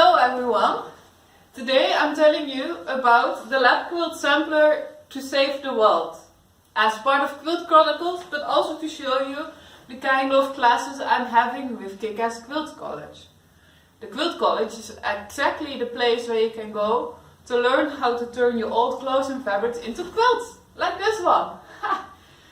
Hello everyone! Today I'm telling you about the lab quilt sampler to save the world. As part of Quilt Chronicles, but also to show you the kind of classes I'm having with Kick-Ass Quilt College. The Quilt College is exactly the place where you can go to learn how to turn your old clothes and fabrics into quilts, like this one.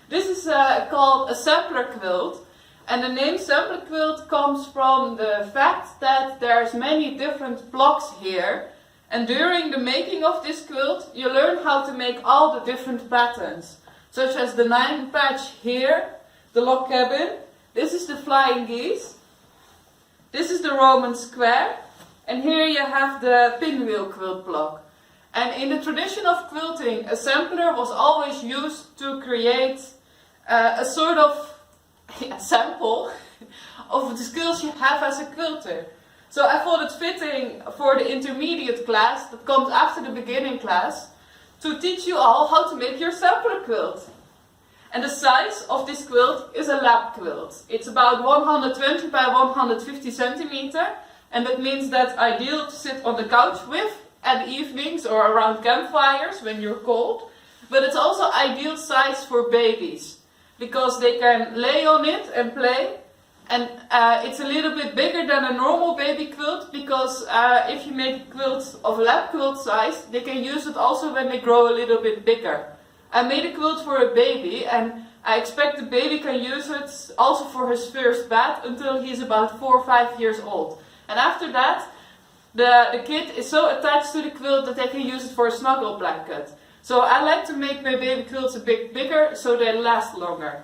This is called a sampler quilt. And the name sampler quilt comes from the fact that there's many different blocks here. And during the making of this quilt, you learn how to make all the different patterns. Such as the 9 patch here, the log cabin. This is the flying geese. This is the Roman square. And here you have the pinwheel quilt block. And in the tradition of quilting, a sampler was always used to create a sort of sample of the skills you have as a quilter. So I thought it fitting for the intermediate class that comes after the beginning class to teach you all how to make your sampler quilt. And the size of this quilt is a lap quilt. It's about 120 by 150 centimeter, and that means that's ideal to sit on the couch with at evenings or around campfires when you're cold. But it's also ideal size for babies, because they can lay on it and play. And it's a little bit bigger than a normal baby quilt, because if you make a quilt of lap quilt size, they can use it also when they grow a little bit bigger. I made a quilt for a baby, and I expect the baby can use it also for his first bath until he's about 4 or 5 years old. And after that, the kid is so attached to the quilt that they can use it for a snuggle blanket. So I like to make my baby quilts a bit bigger so they last longer.